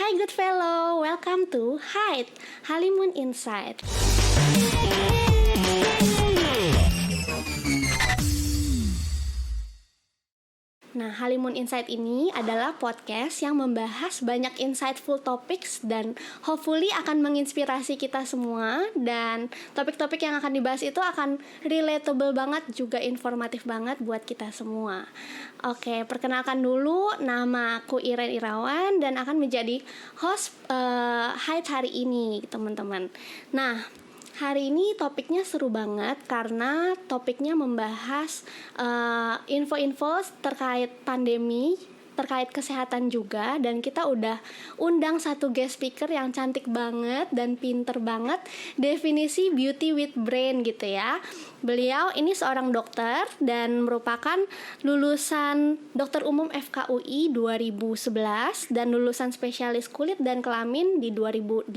Hai good fellow, welcome to Hide, Halimun Insight. Nah, Halimun Insight ini adalah podcast yang membahas banyak insightful topics dan hopefully akan menginspirasi kita semua. Dan topik-topik yang akan dibahas itu akan relatable banget, juga informatif banget buat kita semua. Oke, perkenalkan dulu, nama aku Iren Irawan dan akan menjadi host Hide hari ini, teman-teman. Nah, hari ini topiknya seru banget karena topiknya membahas info-info terkait pandemi, terkait kesehatan juga. Dan kita udah undang satu guest speaker yang cantik banget dan pinter banget, definisi beauty with brain gitu ya. Beliau ini seorang dokter dan merupakan lulusan dokter umum FKUI 2011 dan lulusan spesialis kulit dan kelamin di 2018,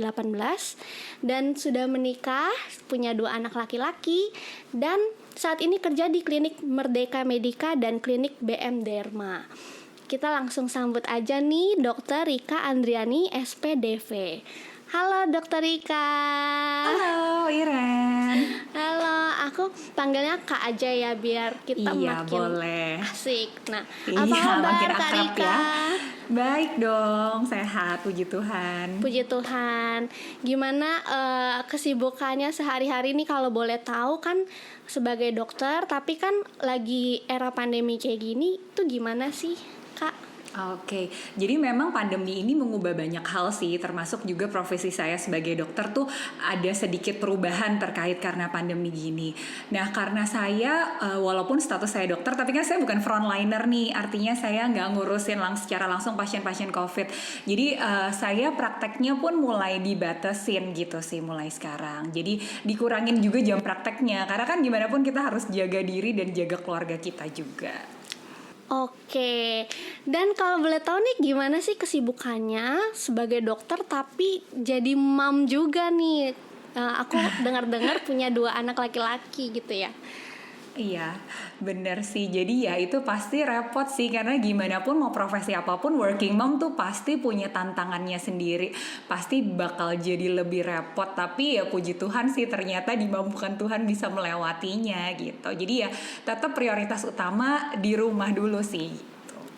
dan sudah menikah, punya 2 anak laki-laki, dan saat ini kerja di klinik Merdeka Medica dan klinik BM Derma. Kita langsung sambut aja nih Dr. Rika Andriani, SPDV. Halo Dr. Rika. Halo Iren. Halo, aku panggilnya Kak aja ya biar kita makin boleh. asik. Nah, apa kabar makin Kak akrab Rika? ya. Baik dong, sehat, puji Tuhan. Puji Tuhan. Gimana kesibukannya sehari-hari nih, kalau boleh tahu kan sebagai dokter, tapi kan lagi era pandemi kayak gini, tuh gimana sih Kak? Oke, jadi memang pandemi ini mengubah banyak hal sih, termasuk juga profesi saya sebagai dokter tuh ada sedikit perubahan terkait karena pandemi gini. Nah, karena saya walaupun status saya dokter, tapi kan saya bukan frontliner nih, artinya saya nggak ngurusin secara langsung pasien-pasien COVID. Jadi saya prakteknya pun mulai dibatasin gitu sih mulai sekarang. Jadi dikurangin juga jam prakteknya, karena kan gimana pun kita harus jaga diri dan jaga keluarga kita juga. Oke, dan kalau boleh tahu nih gimana sih kesibukannya sebagai dokter tapi jadi mom juga nih? Aku dengar-dengar punya 2 anak laki-laki gitu ya. Iya, bener sih. Jadi ya itu pasti repot sih, karena gimana pun mau profesi apapun, working mom tuh pasti punya tantangannya sendiri. Pasti bakal jadi lebih repot, tapi ya puji Tuhan sih ternyata dimampukan Tuhan bisa melewatinya gitu. Jadi ya tetap prioritas utama di rumah dulu sih.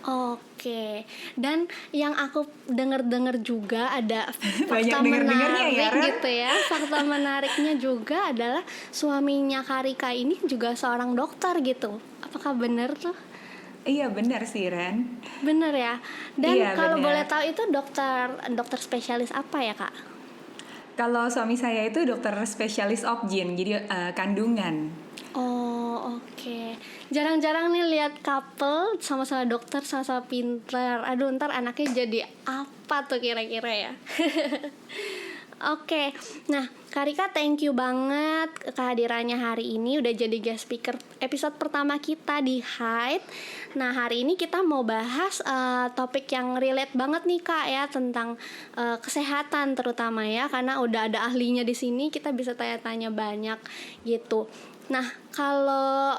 Oke, dan yang aku dengar-dengar juga ada fakta denger-dengernya menarik ya, gitu ya. Fakta menariknya juga adalah suaminya Karika ini juga seorang dokter gitu. Apakah benar tuh? Iya benar sih Ren. Benar ya. Dan Iya, kalau bener. boleh tahu itu dokter spesialis apa ya Kak? Kalau suami saya itu dokter spesialis obgyn, jadi kandungan. Oh oke. Jarang-jarang nih lihat couple sama-sama dokter, sama-sama pinter. Aduh, ntar anaknya jadi apa tuh kira-kira ya. Oke, nah Karika thank you banget kehadirannya hari ini, udah jadi guest speaker episode pertama kita di Hide. Nah hari ini kita mau bahas topik yang relate banget nih Kak ya, tentang kesehatan terutama ya, karena udah ada ahlinya di sini, kita bisa tanya-tanya banyak gitu. Nah kalau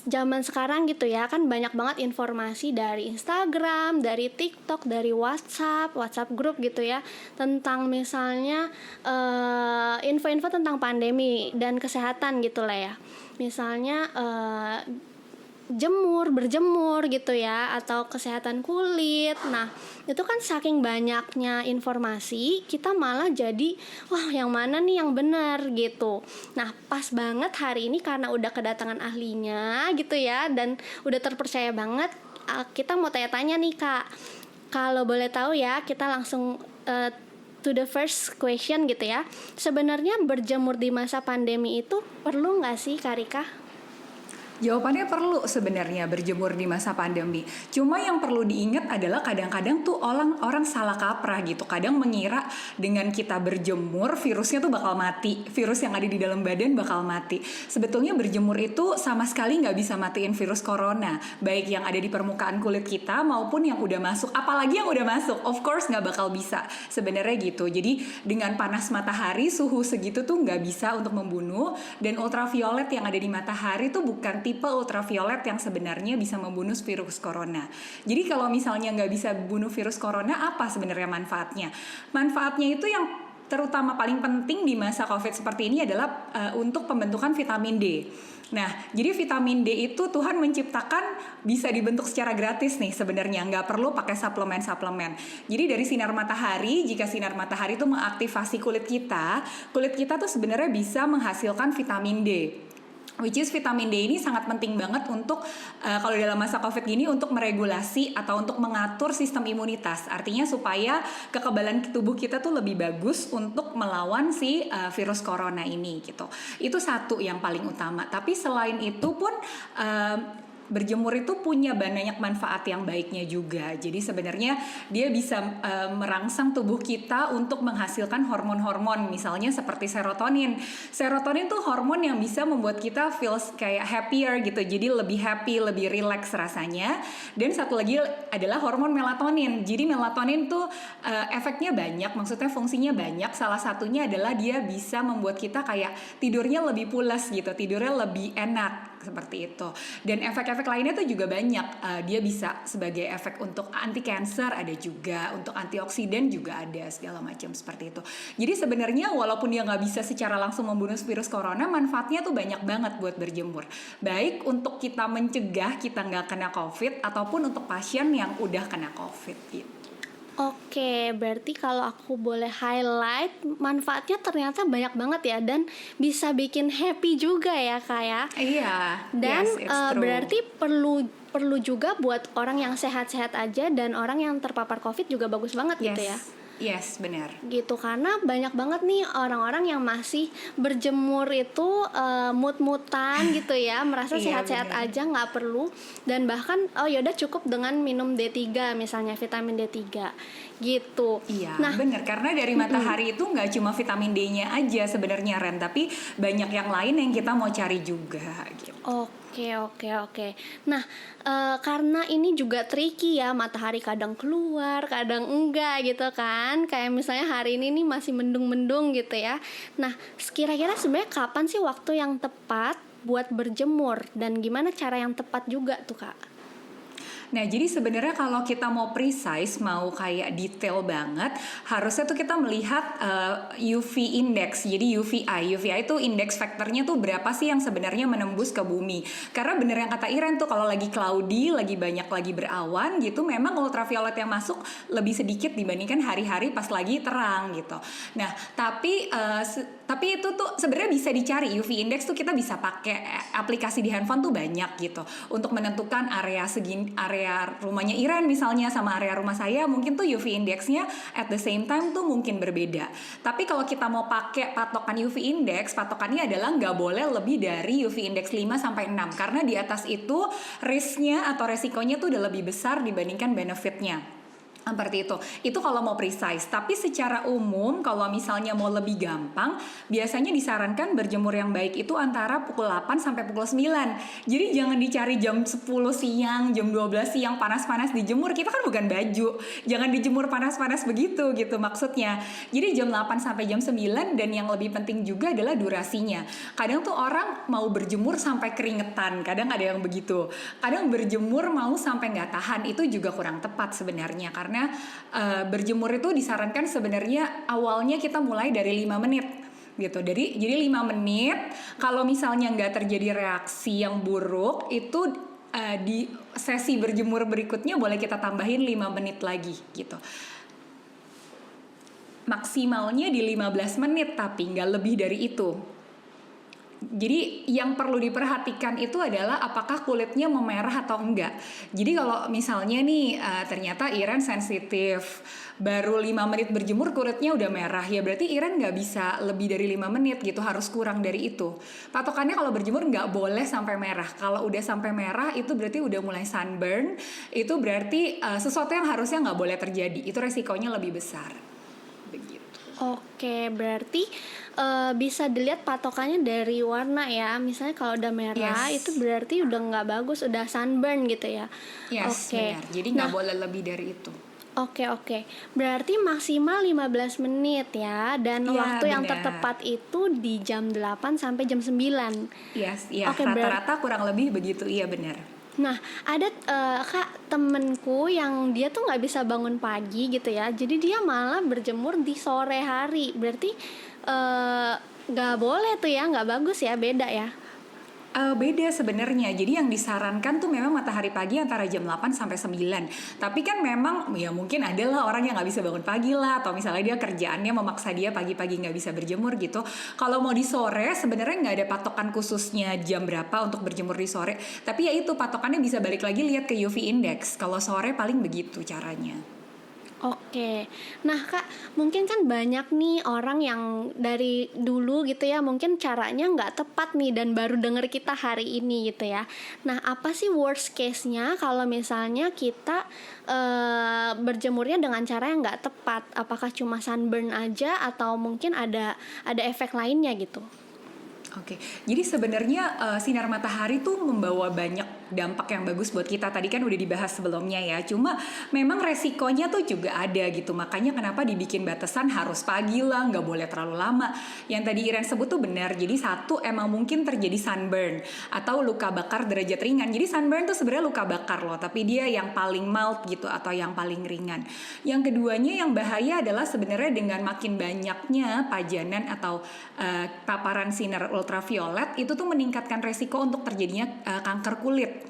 zaman sekarang gitu ya, kan banyak banget informasi dari Instagram, dari TikTok, dari WhatsApp group gitu ya, tentang misalnya info-info tentang pandemi dan kesehatan gitu lah ya. Misalnya berjemur gitu ya, atau kesehatan kulit. Nah itu kan saking banyaknya informasi, kita malah jadi wah yang mana nih yang benar gitu. Nah pas banget hari ini karena udah kedatangan ahlinya gitu ya, dan udah terpercaya banget, kita mau tanya-tanya nih Kak. Kalau boleh tahu ya, kita langsung to the first question gitu ya. Sebenarnya berjemur di masa pandemi itu perlu nggak sih Kak Rika? Jawabannya perlu sebenarnya berjemur di masa pandemi. Cuma yang perlu diingat adalah kadang-kadang tuh orang salah kaprah gitu. Kadang mengira dengan kita berjemur virusnya tuh bakal mati. Virus yang ada di dalam badan bakal mati. Sebetulnya berjemur itu sama sekali nggak bisa matiin virus corona. Baik yang ada di permukaan kulit kita maupun yang udah masuk. Apalagi yang udah masuk, of course nggak bakal bisa. Sebenarnya gitu. Jadi dengan panas matahari, suhu segitu tuh nggak bisa untuk membunuh. Dan ultraviolet yang ada di matahari tuh bukan tipe ultraviolet yang sebenarnya bisa membunuh virus corona. Jadi kalau misalnya nggak bisa bunuh virus corona, apa sebenarnya manfaatnya? Manfaatnya itu yang terutama paling penting di masa COVID seperti ini adalah untuk pembentukan vitamin D. Nah, jadi vitamin D itu Tuhan menciptakan bisa dibentuk secara gratis nih sebenarnya, nggak perlu pakai suplemen-suplemen. Jadi dari sinar matahari, jika sinar matahari itu mengaktifasi kulit kita tuh sebenarnya bisa menghasilkan vitamin D. Which is vitamin D ini sangat penting banget untuk kalau dalam masa COVID gini untuk meregulasi atau untuk mengatur sistem imunitas. Artinya supaya kekebalan tubuh kita tuh lebih bagus untuk melawan si virus corona ini gitu. Itu satu yang paling utama. Tapi selain itu pun berjemur itu punya banyak manfaat yang baiknya juga. Jadi sebenarnya dia bisa merangsang tubuh kita untuk menghasilkan hormon-hormon, misalnya seperti serotonin. Serotonin tuh hormon yang bisa membuat kita feels kayak happier gitu. Jadi lebih happy, lebih relax rasanya. Dan satu lagi adalah hormon melatonin. Jadi melatonin tuh efeknya banyak, maksudnya fungsinya banyak. Salah satunya adalah dia bisa membuat kita kayak tidurnya lebih pules gitu, tidurnya lebih enak seperti itu. Dan efek-efek lainnya tuh juga banyak. Dia bisa sebagai efek untuk anti cancer ada juga, untuk antioksidan juga ada, segala macam seperti itu. Jadi sebenarnya walaupun dia nggak bisa secara langsung membunuh virus corona, manfaatnya tuh banyak banget buat berjemur. Baik untuk kita mencegah kita nggak kena COVID ataupun untuk pasien yang udah kena COVID gitu. Oke, berarti kalau aku boleh highlight, manfaatnya ternyata banyak banget ya, dan bisa bikin happy juga ya Kak ya. Iya. Dan yes, it's true. berarti perlu juga buat orang yang sehat-sehat aja dan orang yang terpapar COVID juga bagus banget gitu ya. Yes, benar. Gitu, karena banyak banget nih orang-orang yang masih berjemur itu mut-mutan gitu ya, merasa Iya, sehat-sehat bener. aja, nggak perlu, dan bahkan yaudah cukup dengan minum D3 misalnya, vitamin D3 gitu. Iya, Nah, benar, karena dari matahari itu nggak cuma vitamin D-nya aja sebenarnya Ren, tapi banyak yang lain yang kita mau cari juga gitu. Oke. Nah, karena ini juga tricky ya, matahari kadang keluar, kadang enggak gitu kan. Kayak misalnya hari ini nih masih mendung-mendung gitu ya. Nah, kira-kira sebenarnya kapan sih waktu yang tepat buat berjemur, dan gimana cara yang tepat juga tuh Kak? Nah, jadi sebenarnya kalau kita mau precise, mau kayak detail banget, harusnya tuh kita melihat UV index. Jadi UVI itu indeks faktornya tuh berapa sih yang sebenarnya menembus ke bumi. Karena bener yang kata Iren tuh, kalau lagi cloudy, lagi berawan gitu, memang ultraviolet yang masuk lebih sedikit dibandingkan hari-hari pas lagi terang gitu. Nah, tapi itu tuh sebenarnya bisa dicari. UV index tuh kita bisa pakai aplikasi di handphone tuh banyak gitu untuk menentukan area rumahnya Iren misalnya sama area rumah saya, mungkin tuh UV indexnya at the same time tuh mungkin berbeda. Tapi kalau kita mau pakai patokan UV index, patokannya adalah nggak boleh lebih dari UV index 5-6, karena di atas itu risknya atau resikonya tuh udah lebih besar dibandingkan benefitnya. Seperti itu kalau mau precise. Tapi secara umum kalau misalnya mau lebih gampang, biasanya disarankan berjemur yang baik itu antara pukul 8 sampai pukul 9. Jadi jangan dicari jam 10 siang, jam 12 siang panas-panas dijemur. Kita kan bukan baju, jangan dijemur panas-panas begitu gitu maksudnya. Jadi jam 8 sampai jam 9. Dan yang lebih penting juga adalah durasinya. Kadang tuh orang mau berjemur sampai keringetan, kadang ada yang begitu. Kadang berjemur mau sampai nggak tahan, itu juga kurang tepat sebenarnya. Karena berjemur itu disarankan sebenarnya awalnya kita mulai dari 5 menit gitu. Jadi 5 menit, kalau misalnya nggak terjadi reaksi yang buruk, itu di sesi berjemur berikutnya boleh kita tambahin 5 menit lagi gitu. Maksimalnya di 15 menit, tapi nggak lebih dari itu. Jadi yang perlu diperhatikan itu adalah apakah kulitnya memerah atau enggak. Jadi kalau misalnya nih ternyata Iren sensitif, baru 5 menit berjemur kulitnya udah merah, ya berarti Iren nggak bisa lebih dari 5 menit gitu, harus kurang dari itu. Patokannya kalau berjemur nggak boleh sampai merah. Kalau udah sampai merah itu berarti udah mulai sunburn, itu berarti sesuatu yang harusnya nggak boleh terjadi, itu resikonya lebih besar. Begitu. Oke, berarti bisa dilihat patokannya dari warna ya. Misalnya kalau udah merah, Yes. itu berarti udah nggak bagus, udah sunburn gitu ya. Yes, Oke. benar. Jadi nggak boleh lebih dari itu. Oke. Berarti maksimal 15 menit ya. Dan Iya, waktu yang benar. tertepat itu di jam 8 sampai jam 9. Yes, iya, Oke, rata-rata kurang lebih begitu, iya benar. nah, ada Kak, temenku yang dia tuh nggak bisa bangun pagi gitu ya. Jadi dia malah berjemur di sore hari. Berarti nggak boleh tuh ya, nggak bagus ya, beda ya. Beda sebenarnya. Jadi yang disarankan tuh memang matahari pagi antara jam 8 sampai 9. Tapi kan memang ya mungkin adalah orang yang nggak bisa bangun pagi lah, atau misalnya dia kerjaannya memaksa dia pagi-pagi nggak bisa berjemur gitu. Kalau mau di sore sebenarnya nggak ada patokan khususnya jam berapa untuk berjemur di sore. Tapi ya itu patokannya bisa balik lagi lihat ke UV index. Kalau sore paling begitu caranya. Oke, nah Kak, mungkin kan banyak nih orang yang dari dulu gitu ya, mungkin caranya nggak tepat nih dan baru denger kita hari ini gitu ya. Nah, apa sih worst case-nya kalau misalnya kita berjemurnya dengan cara yang nggak tepat? Apakah cuma sunburn aja atau mungkin ada efek lainnya gitu? Oke, jadi sebenarnya sinar matahari tuh membawa banyak dampak yang bagus buat kita. Tadi kan udah dibahas sebelumnya ya. Cuma memang resikonya tuh juga ada gitu. Makanya kenapa dibikin batasan harus pagi lah, nggak boleh terlalu lama. Yang tadi Iren sebut tuh benar. Jadi satu, emang mungkin terjadi sunburn atau luka bakar derajat ringan. Jadi sunburn tuh sebenarnya luka bakar loh, tapi dia yang paling mild gitu atau yang paling ringan. Yang keduanya yang bahaya adalah sebenarnya dengan makin banyaknya pajanan atau paparan sinar ultraviolet itu tuh meningkatkan resiko untuk terjadinya kanker kulit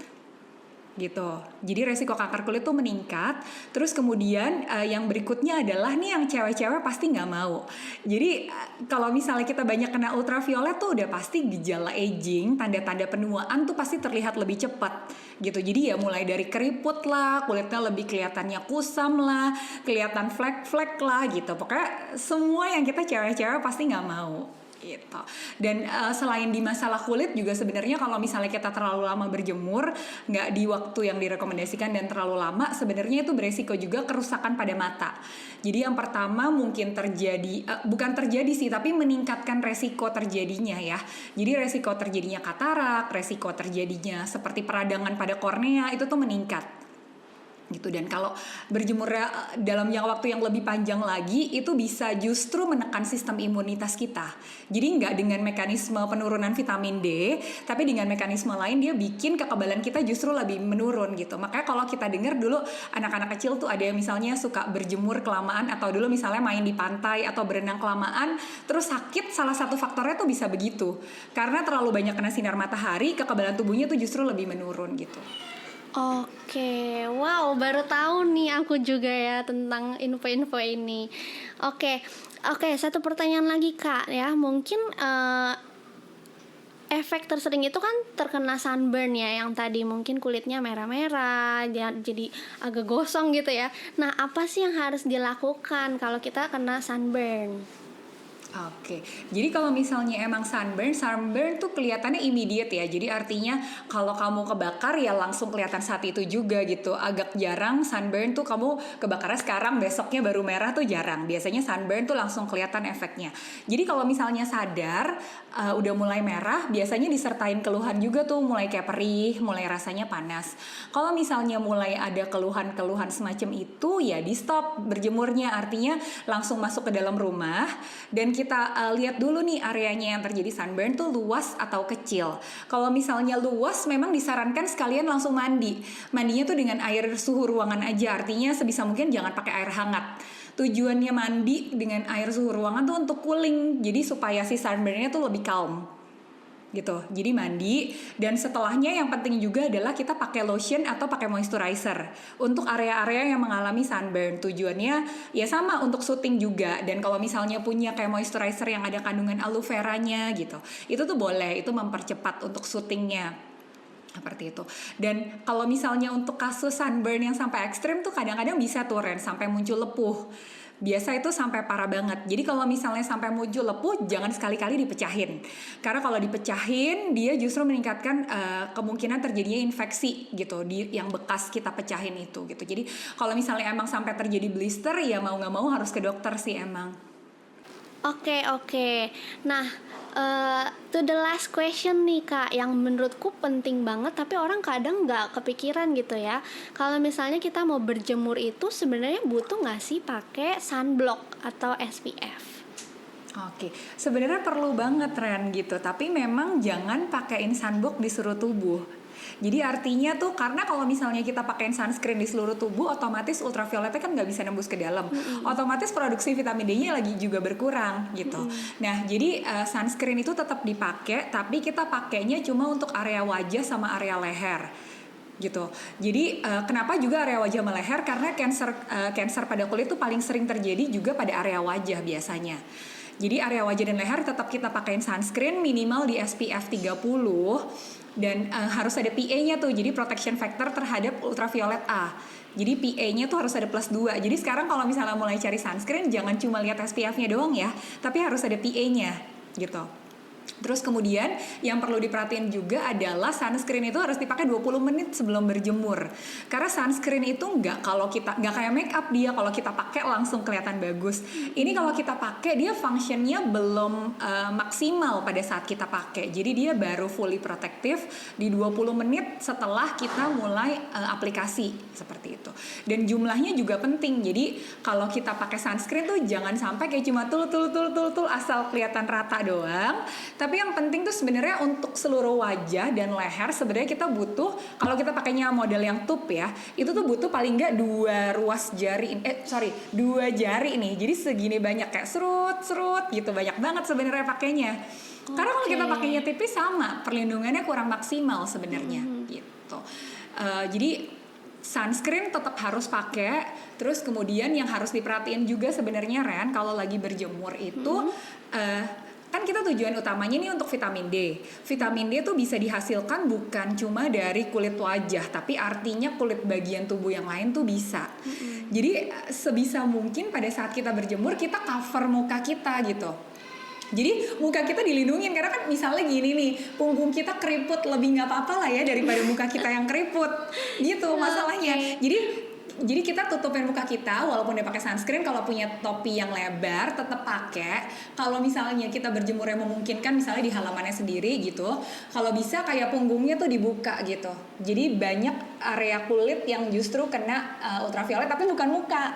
gitu. Jadi resiko kanker kulit tuh meningkat. Terus kemudian yang berikutnya adalah nih yang cewek-cewek pasti nggak mau. Jadi kalau misalnya kita banyak kena ultraviolet tuh udah pasti gejala aging, tanda-tanda penuaan tuh pasti terlihat lebih cepat gitu. Jadi ya mulai dari keriput lah, kulitnya lebih kelihatannya kusam lah, kelihatan flek-flek lah gitu. Pokoknya semua yang kita cewek-cewek pasti nggak mau gitu. Dan selain di masalah kulit juga sebenarnya kalau misalnya kita terlalu lama berjemur nggak di waktu yang direkomendasikan dan terlalu lama, sebenarnya itu beresiko juga kerusakan pada mata. Jadi yang pertama mungkin terjadi bukan terjadi sih, tapi meningkatkan resiko terjadinya ya. Jadi resiko terjadinya katarak, resiko terjadinya seperti peradangan pada kornea itu tuh meningkat gitu. Dan kalau berjemur dalam waktu yang lebih panjang lagi itu bisa justru menekan sistem imunitas kita. Jadi nggak dengan mekanisme penurunan vitamin D, tapi dengan mekanisme lain dia bikin kekebalan kita justru lebih menurun gitu. Makanya kalau kita dengar dulu anak-anak kecil tuh ada yang misalnya suka berjemur kelamaan atau dulu misalnya main di pantai atau berenang kelamaan terus sakit, salah satu faktornya tuh bisa begitu. Karena terlalu banyak kena sinar matahari, kekebalan tubuhnya tuh justru lebih menurun gitu. Oke, wow, baru tahu nih aku juga ya tentang info-info ini. Oke, satu pertanyaan lagi Kak ya, mungkin efek tersering itu kan terkena sunburn ya, yang tadi mungkin kulitnya merah-merah, jadi agak gosong gitu ya. Nah, apa sih yang harus dilakukan kalau kita kena sunburn? Oke, jadi kalau misalnya emang sunburn tuh kelihatannya immediate ya. Jadi artinya kalau kamu kebakar ya langsung kelihatan saat itu juga gitu. Agak jarang sunburn tuh kamu kebakarnya sekarang besoknya baru merah tuh jarang. Biasanya sunburn tuh langsung kelihatan efeknya. Jadi kalau misalnya sadar udah mulai merah, biasanya disertain keluhan juga tuh, mulai kayak perih, mulai rasanya panas. Kalau misalnya mulai ada keluhan-keluhan semacam itu ya di stop berjemurnya, artinya langsung masuk ke dalam rumah dan kita lihat dulu nih areanya yang terjadi sunburn tuh luas atau kecil. Kalau misalnya luas memang disarankan sekalian langsung mandi. Mandinya tuh dengan air suhu ruangan aja, artinya sebisa mungkin jangan pakai air hangat. Tujuannya mandi dengan air suhu ruangan tuh untuk cooling, jadi supaya si sunburnnya tuh lebih calm gitu. Jadi mandi, dan setelahnya yang penting juga adalah kita pakai lotion atau pakai moisturizer untuk area-area yang mengalami sunburn. Tujuannya ya sama untuk soothing juga. Dan kalau misalnya punya kayak moisturizer yang ada kandungan aloe veranya gitu, itu tuh boleh, itu mempercepat untuk soothingnya seperti itu. Dan kalau misalnya untuk kasus sunburn yang sampai ekstrim tuh kadang-kadang bisa tuh Ren, sampai muncul lepuh. Biasa itu sampai parah banget. Jadi kalau misalnya sampai muncul lepuh, jangan sekali-kali dipecahin. Karena kalau dipecahin, dia justru meningkatkan kemungkinan terjadinya infeksi gitu di yang bekas kita pecahin itu gitu. Jadi kalau misalnya emang sampai terjadi blister, ya mau nggak mau harus ke dokter sih emang. Oke. Nah, to the last question nih Kak, yang menurutku penting banget tapi orang kadang nggak kepikiran gitu ya. Kalau misalnya kita mau berjemur itu sebenarnya butuh nggak sih pakai sunblock atau SPF? Oke, sebenarnya perlu banget Ren gitu, tapi memang jangan pakein sunblock di seluruh tubuh. Jadi artinya tuh karena kalau misalnya kita pakein sunscreen di seluruh tubuh, otomatis ultravioletnya kan nggak bisa nembus ke dalam. Otomatis produksi vitamin D-nya lagi juga berkurang gitu. Nah, jadi sunscreen itu tetap dipakai, tapi kita pakainya cuma untuk area wajah sama area leher gitu. Jadi kenapa juga area wajah sama leher? Karena cancer pada kulit itu paling sering terjadi juga pada area wajah biasanya. Jadi area wajah dan leher tetap kita pakein sunscreen minimal di SPF 30 dan harus ada PA-nya tuh. Jadi protection factor terhadap ultraviolet A. Jadi PA-nya tuh harus ada +2. Jadi sekarang kalau misalnya mulai cari sunscreen jangan cuma lihat SPF-nya doang ya, tapi harus ada PA-nya gitu. Terus kemudian yang perlu diperhatiin juga adalah sunscreen itu harus dipakai 20 menit sebelum berjemur. Karena sunscreen itu nggak kayak make up dia kalau kita pakai langsung kelihatan bagus. Ini kalau kita pakai dia functionnya belum maksimal pada saat kita pakai. Jadi dia baru fully protective di 20 menit setelah kita mulai aplikasi seperti itu. Dan jumlahnya juga penting. Jadi kalau kita pakai sunscreen tuh jangan sampai kayak cuma tul asal kelihatan rata doang. Tapi yang penting tuh sebenarnya untuk seluruh wajah dan leher sebenarnya kita butuh, kalau kita pakainya model yang tube ya, itu tuh butuh paling nggak 2 jari nih. Jadi segini banyak kayak serut gitu, banyak banget sebenarnya pakainya. Karena kalau kita pakainya tipis sama, perlindungannya kurang maksimal sebenarnya gitu. Jadi sunscreen tetap harus pakai. Terus kemudian yang harus diperhatiin juga sebenarnya Ren, kalau lagi berjemur itu kan kita tujuan utamanya nih untuk vitamin D. Vitamin D tuh bisa dihasilkan bukan cuma dari kulit wajah, tapi artinya kulit bagian tubuh yang lain tuh bisa. Jadi sebisa mungkin pada saat kita berjemur kita cover muka kita gitu. Jadi muka kita dilindungin karena kan misalnya gini nih, punggung kita keriput lebih nggak apa-apa lah ya daripada muka kita yang keriput gitu masalahnya. Jadi kita tutupin muka kita walaupun dia pakai sunscreen. Kalau punya topi yang lebar tetap pakai. Kalau misalnya kita berjemur yang memungkinkan misalnya di halamannya sendiri gitu, kalau bisa kayak punggungnya tuh dibuka gitu. Jadi banyak area kulit yang justru kena ultraviolet tapi bukan muka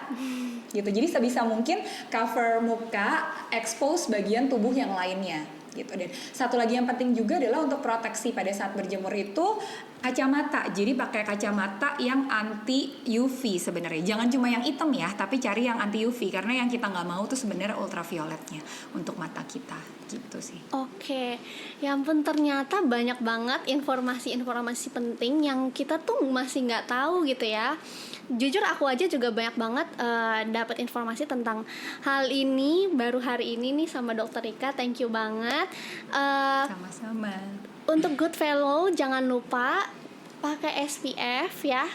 gitu. Jadi sebisa mungkin cover muka, expose bagian tubuh yang lainnya gitu. Dan satu lagi yang penting juga adalah untuk proteksi pada saat berjemur itu kacamata. Jadi pakai kacamata yang anti UV sebenarnya. Jangan cuma yang hitam ya, tapi cari yang anti UV karena yang kita nggak mau tuh sebenarnya ultravioletnya untuk mata kita gitu sih. Oke, ya ampun ternyata banyak banget informasi-informasi penting yang kita tuh masih nggak tahu gitu ya. Jujur aku aja juga banyak banget dapat informasi tentang hal ini baru hari ini nih sama Dokter Rika. Thank you banget. Sama-sama. Untuk good fellow jangan lupa pakai SPF ya.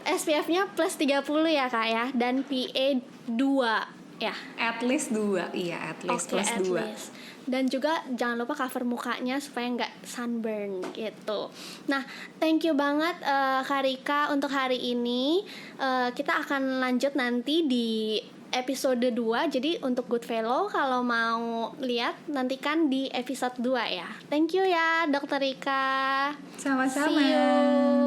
SPF-nya +30 ya Kak ya, dan PA 2 ya. At least 2, iya at least Okay, +2. Dan juga jangan lupa cover mukanya supaya nggak sunburn gitu. Nah, thank you banget Kak Rika untuk hari ini. Kita akan lanjut nanti di episode 2. Jadi untuk Good Fellow kalau mau lihat nantikan di episode 2 ya. Thank you ya Dokter Rika. Sama-sama. See you.